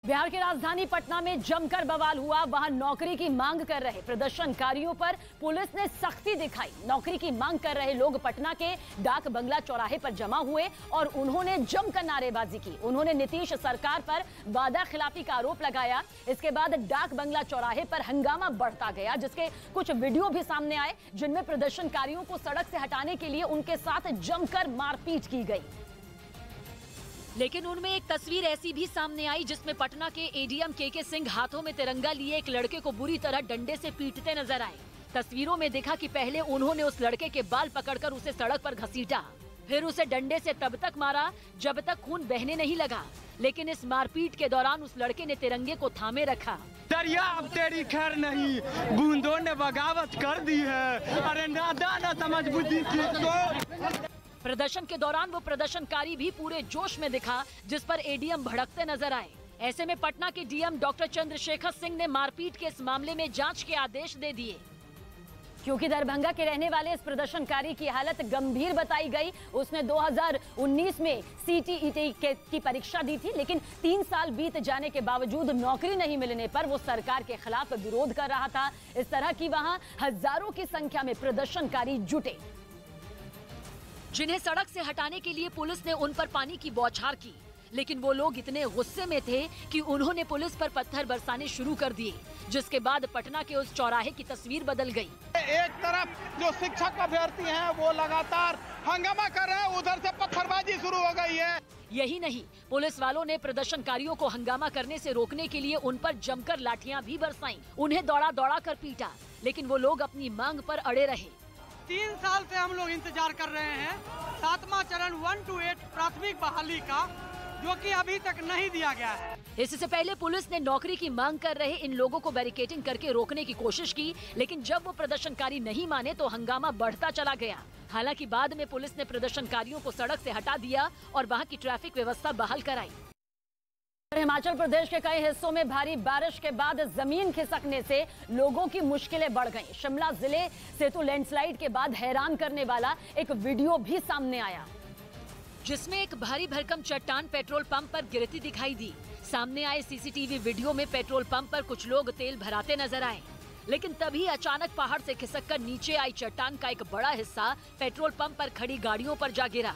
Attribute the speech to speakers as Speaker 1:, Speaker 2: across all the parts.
Speaker 1: बिहार की राजधानी पटना में जमकर बवाल हुआ। वहां नौकरी की मांग कर रहे प्रदर्शनकारियों पर पुलिस ने सख्ती दिखाई। नौकरी की मांग कर रहे लोग पटना के डाक बंगला चौराहे पर जमा हुए और उन्होंने जमकर नारेबाजी की। उन्होंने नीतीश सरकार पर वादा खिलाफी का आरोप लगाया। इसके बाद डाक बंगला चौराहे पर हंगामा बढ़ता गया, जिसके कुछ वीडियो भी सामने आए जिनमें प्रदर्शनकारियों को सड़क से हटाने के लिए उनके साथ जमकर मारपीट की गई।
Speaker 2: लेकिन उनमें एक तस्वीर ऐसी भी सामने आई जिसमें पटना के एडीएम के सिंह हाथों में तिरंगा लिए एक लड़के को बुरी तरह डंडे से पीटते नजर आए। तस्वीरों में देखा कि पहले उन्होंने उस लड़के के बाल पकड़कर उसे सड़क पर घसीटा, फिर उसे डंडे से तब तक मारा जब तक खून बहने नहीं लगा। लेकिन इस मारपीट के दौरान उस लड़के ने तिरंगे को थामे रखा।
Speaker 3: दरिया अब तेरी खैर नहीं, बूंदों ने बगावत कर दी है। अरे नादा ना समझ बुद्धि की।
Speaker 2: प्रदर्शन के दौरान वो प्रदर्शनकारी भी पूरे जोश में दिखा, जिस पर एडीएम भड़कते नजर आए। ऐसे में पटना के डीएम डॉक्टर चंद्रशेखर सिंह ने मारपीट के इस मामले में जांच के आदेश दे दिए।
Speaker 1: क्योंकि दरभंगा के रहने वाले इस प्रदर्शनकारी की हालत गंभीर बताई गई। उसने 2019 में सीटीईटी की परीक्षा दी थी, लेकिन 3 साल बीत जाने के बावजूद नौकरी नहीं मिलने पर वो सरकार के खिलाफ विरोध कर रहा था। इस तरह की वहां हजारों की संख्या में प्रदर्शनकारी जुटे,
Speaker 2: जिन्हें सड़क से हटाने के लिए पुलिस ने उन पर पानी की बौछार की। लेकिन वो लोग इतने गुस्से में थे कि उन्होंने पुलिस पर पत्थर बरसाने शुरू कर दिए, जिसके बाद पटना के उस चौराहे की तस्वीर बदल गई।
Speaker 4: एक तरफ जो शिक्षक अभ्यर्थी हैं वो लगातार हंगामा कर रहे हैं, उधर से पत्थरबाजी शुरू हो गई है।
Speaker 2: यही नहीं, पुलिस वालों ने प्रदर्शनकारियों को हंगामा करने से रोकने के लिए उन पर जमकर लाठियां भी बरसाईं। उन्हें दौड़ा दौड़ा कर पीटा, लेकिन वो लोग अपनी मांग पर अड़े रहे।
Speaker 5: 3 साल से हम लोग इंतजार कर रहे हैं 7वां चरण 1 to 8 प्राथमिक बहाली का, जो कि अभी तक नहीं दिया गया है।
Speaker 2: इससे पहले पुलिस ने नौकरी की मांग कर रहे इन लोगों को बैरिकेडिंग करके रोकने की कोशिश की, लेकिन जब वो प्रदर्शनकारी नहीं माने तो हंगामा बढ़ता चला गया। हालांकि बाद में पुलिस ने प्रदर्शनकारियों को सड़क से हटा दिया और वहां की ट्रैफिक व्यवस्था बहाल कराई।
Speaker 1: हिमाचल प्रदेश के कई हिस्सों में भारी बारिश के बाद जमीन खिसकने से लोगों की मुश्किलें बढ़ गईं। शिमला जिले सेतु लैंडस्लाइड के बाद हैरान करने वाला एक वीडियो भी सामने आया,
Speaker 2: जिसमें एक भारी भरकम चट्टान पेट्रोल पंप पर गिरती दिखाई दी। सामने आए सीसीटीवी वीडियो में पेट्रोल पंप पर कुछ लोग तेल भराते नजर आए, लेकिन तभी अचानक पहाड़ से खिसककर नीचे आई चट्टान का एक बड़ा हिस्सा पेट्रोल पंप पर खड़ी गाड़ियों पर जा गिरा,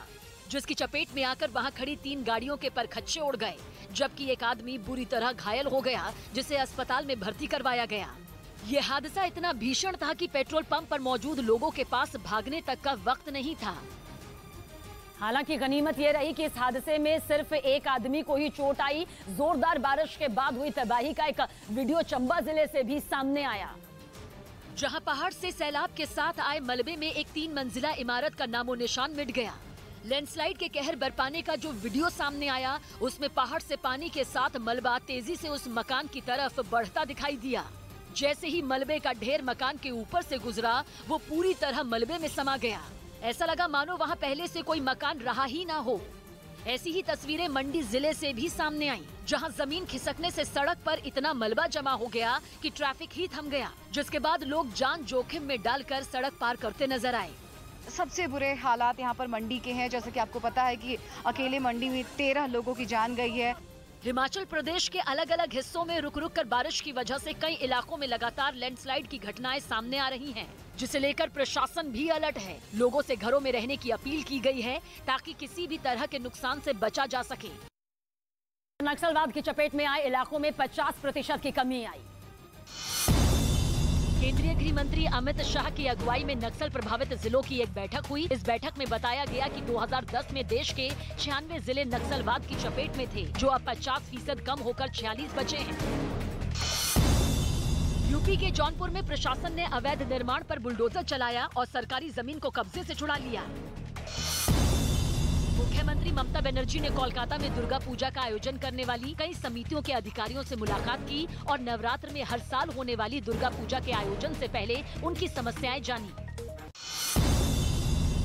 Speaker 2: जिसकी चपेट में आकर वहां खड़ी 3 गाड़ियों के परखच्चे उड़ गए, जबकि एक आदमी बुरी तरह घायल हो गया, जिसे अस्पताल में भर्ती करवाया गया। ये हादसा इतना भीषण था कि पेट्रोल पंप पर मौजूद लोगों के पास भागने तक का वक्त नहीं था।
Speaker 1: हालांकि गनीमत ये रही कि इस हादसे में सिर्फ एक आदमी को ही चोट आई। जोरदार बारिश के बाद हुई तबाही का एक वीडियो चंबा जिले से भी सामने आया,
Speaker 2: जहां पहाड़ से सैलाब के साथ आए मलबे में एक 3 मंजिला इमारत का नामो निशान मिट गया। लैंडस्लाइड के कहर बरपाने का जो वीडियो सामने आया, उसमें पहाड़ से पानी के साथ मलबा तेजी से उस मकान की तरफ बढ़ता दिखाई दिया। जैसे ही मलबे का ढेर मकान के ऊपर से गुजरा, वो पूरी तरह मलबे में समा गया। ऐसा लगा मानो वहां पहले से कोई मकान रहा ही ना हो। ऐसी ही तस्वीरें मंडी जिले से भी सामने आईं, जहां जमीन खिसकने से सड़क पर इतना मलबा जमा हो गया कि ट्रैफिक ही थम गया, जिसके बाद लोग जान जोखिम में डालकर सड़क पार करते नजर आए।
Speaker 6: सबसे बुरे हालात यहाँ पर मंडी के हैं। जैसे कि आपको पता है कि अकेले मंडी में 13 लोगों की जान गई है।
Speaker 2: हिमाचल प्रदेश के अलग अलग हिस्सों में रुक रुक कर बारिश की वजह से कई इलाकों में लगातार लैंडस्लाइड की घटनाएं सामने आ रही हैं, जिसे लेकर प्रशासन भी अलर्ट है। लोगों से घरों में रहने की अपील की गई है ताकि किसी भी तरह के नुकसान से बचा जा सके।
Speaker 1: नक्सलवाद की चपेट में आए इलाकों में 50% की कमी आई।
Speaker 2: केंद्रीय गृह मंत्री अमित शाह की अगुवाई में नक्सल प्रभावित जिलों की एक बैठक हुई। इस बैठक में बताया गया कि 2010 में देश के 96 जिले नक्सलवाद की चपेट में थे, जो अब 50% कम होकर 46 बचे हैं। यूपी के जौनपुर में प्रशासन ने अवैध निर्माण पर बुलडोजर चलाया और सरकारी जमीन को कब्जे से छुड़ा लिया। मुख्यमंत्री ममता बनर्जी ने कोलकाता में दुर्गा पूजा का आयोजन करने वाली कई समितियों के अधिकारियों से मुलाकात की और नवरात्र में हर साल होने वाली दुर्गा पूजा के आयोजन से पहले उनकी समस्याएं जानी।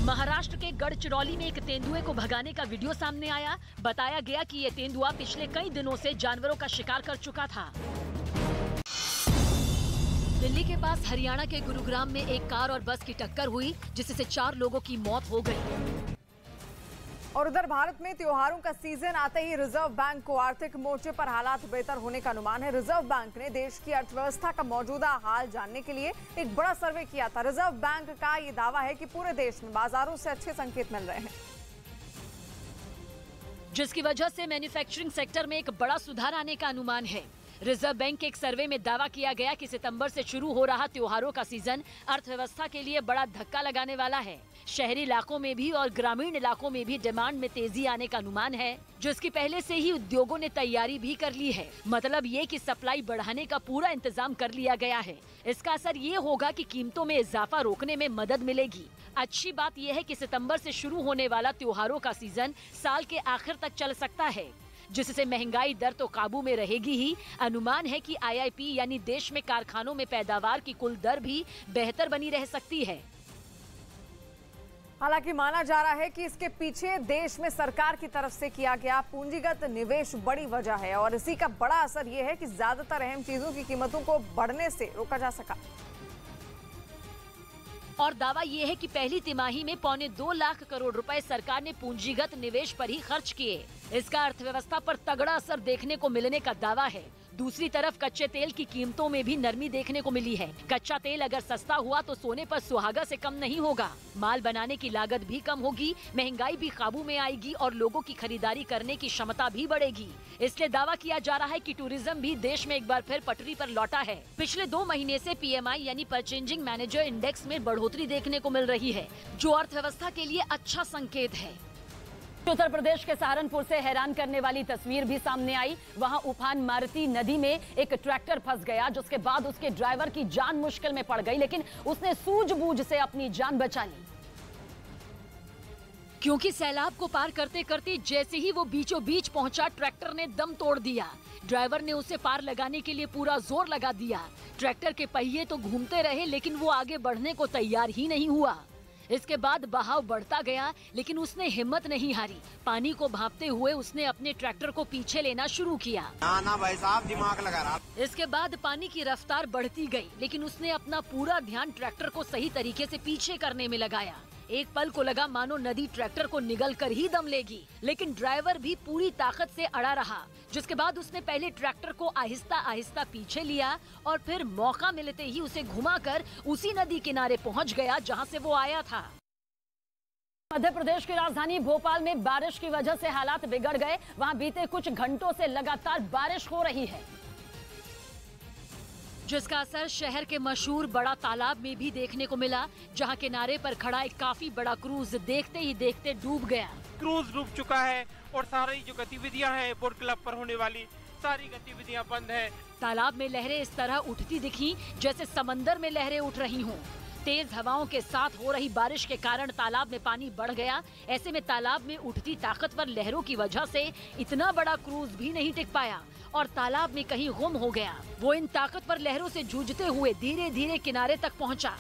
Speaker 2: महाराष्ट्र के गढ़चिरौली में एक तेंदुए को भगाने का वीडियो सामने आया। बताया गया कि ये तेंदुआ पिछले कई दिनों से जानवरों का शिकार कर चुका था। दिल्ली के पास हरियाणा के गुरुग्राम में एक कार और बस की टक्कर हुई, जिससे 4 लोगों की मौत हो गई।
Speaker 7: और उधर भारत में त्योहारों का सीजन आते ही रिजर्व बैंक को आर्थिक मोर्चे पर हालात बेहतर होने का अनुमान है। रिजर्व बैंक ने देश की अर्थव्यवस्था का मौजूदा हाल जानने के लिए एक बड़ा सर्वे किया था। रिजर्व बैंक का ये दावा है कि पूरे देश में बाजारों से अच्छे संकेत मिल रहे हैं,
Speaker 2: जिसकी वजह से मैन्युफैक्चरिंग सेक्टर में एक बड़ा सुधार आने का अनुमान है। रिजर्व बैंक के एक सर्वे में दावा किया गया कि सितंबर से शुरू हो रहा त्योहारों का सीजन अर्थव्यवस्था के लिए बड़ा धक्का लगाने वाला है। शहरी इलाकों में भी और ग्रामीण इलाकों में भी डिमांड में तेजी आने का अनुमान है, जिसकी पहले से ही उद्योगों ने तैयारी भी कर ली है। मतलब ये कि सप्लाई बढ़ाने का पूरा इंतजाम कर लिया गया है। इसका असर ये होगा कि कीमतों में इजाफा रोकने में मदद मिलेगी। अच्छी बात यह है कि सितंबर से शुरू होने वाला त्योहारों का सीजन साल के आखिर तक चल सकता है, जिससे महंगाई दर तो काबू में रहेगी ही। अनुमान है कि IIP यानी देश में कारखानों में पैदावार की कुल दर भी बेहतर बनी रह सकती है।
Speaker 7: हालांकि माना जा रहा है कि इसके पीछे देश में सरकार की तरफ से किया गया पूंजीगत निवेश बड़ी वजह है और इसी का बड़ा असर यह है कि ज्यादातर अहम चीजों की कीमतों को बढ़ने से रोका जा सका।
Speaker 2: और दावा यह है कि पहली तिमाही में 2.25 लाख करोड़ रुपए सरकार ने पूंजीगत निवेश पर ही खर्च किए। इसका अर्थव्यवस्था पर तगड़ा असर देखने को मिलने का दावा है। दूसरी तरफ कच्चे तेल की कीमतों में भी नरमी देखने को मिली है। कच्चा तेल अगर सस्ता हुआ तो सोने पर सुहागा से कम नहीं होगा। माल बनाने की लागत भी कम होगी, महंगाई भी काबू में आएगी और लोगों की खरीदारी करने की क्षमता भी बढ़ेगी। इसलिए दावा किया जा रहा है कि टूरिज्म भी देश में एक बार फिर पटरी पर लौटा है। पिछले 2 महीने से PMI यानी परचेजिंग मैनेजर इंडेक्स में बढ़ोतरी देखने को मिल रही है, जो अर्थव्यवस्था के लिए अच्छा संकेत है।
Speaker 1: उत्तर प्रदेश के सहारनपुर से हैरान करने वाली तस्वीर भी सामने आई। वहां उफान मारुति नदी में एक ट्रैक्टर फंस गया, जिसके बाद उसके ड्राइवर की जान मुश्किल में पड़ गई, लेकिन उसने सूझबूझ से अपनी जान बचा ली।
Speaker 2: क्योंकि सैलाब को पार करते करते जैसे ही वो बीचों बीच पहुंचा, ट्रैक्टर ने दम तोड़ दिया। ड्राइवर ने उसे पार लगाने के लिए पूरा जोर लगा दिया। ट्रैक्टर के पहिए तो घूमते रहे, लेकिन वो आगे बढ़ने को तैयार ही नहीं हुआ। इसके बाद बहाव बढ़ता गया, लेकिन उसने हिम्मत नहीं हारी। पानी को भांपते हुए उसने अपने ट्रैक्टर को पीछे लेना शुरू किया।
Speaker 8: ना भाई साहब, दिमाग लगा रहा।
Speaker 2: इसके बाद पानी की रफ्तार बढ़ती गई, लेकिन उसने अपना पूरा ध्यान ट्रैक्टर को सही तरीके से पीछे करने में लगाया। एक पल को लगा मानो नदी ट्रैक्टर को निगल कर ही दम लेगी, लेकिन ड्राइवर भी पूरी ताकत से अड़ा रहा। जिसके बाद उसने पहले ट्रैक्टर को आहिस्ता आहिस्ता पीछे लिया और फिर मौका मिलते ही उसे घुमाकर उसी नदी किनारे पहुंच गया जहां से वो आया था।
Speaker 1: मध्य प्रदेश की राजधानी भोपाल में बारिश की वजह से हालात बिगड़ गए। वहां बीते कुछ घंटों से लगातार बारिश हो रही है,
Speaker 2: जिसका असर शहर के मशहूर बड़ा तालाब में भी देखने को मिला, जहां किनारे पर खड़ा एक काफी बड़ा क्रूज देखते ही देखते डूब गया।
Speaker 3: क्रूज डूब चुका है और सारी जो गतिविधियां हैं बोट क्लब पर होने वाली सारी गतिविधियां बंद है।
Speaker 2: तालाब में लहरें इस तरह उठती दिखी जैसे समंदर में लहरें उठ रही हों। तेज हवाओं के साथ हो रही बारिश के कारण तालाब में पानी बढ़ गया। ऐसे में तालाब में उठती ताकतवर लहरों की वजह से इतना बड़ा क्रूज भी नहीं टिक पाया और तालाब में कहीं गुम हो गया। वो इन ताकतवर लहरों से जूझते हुए धीरे धीरे किनारे तक पहुंचा।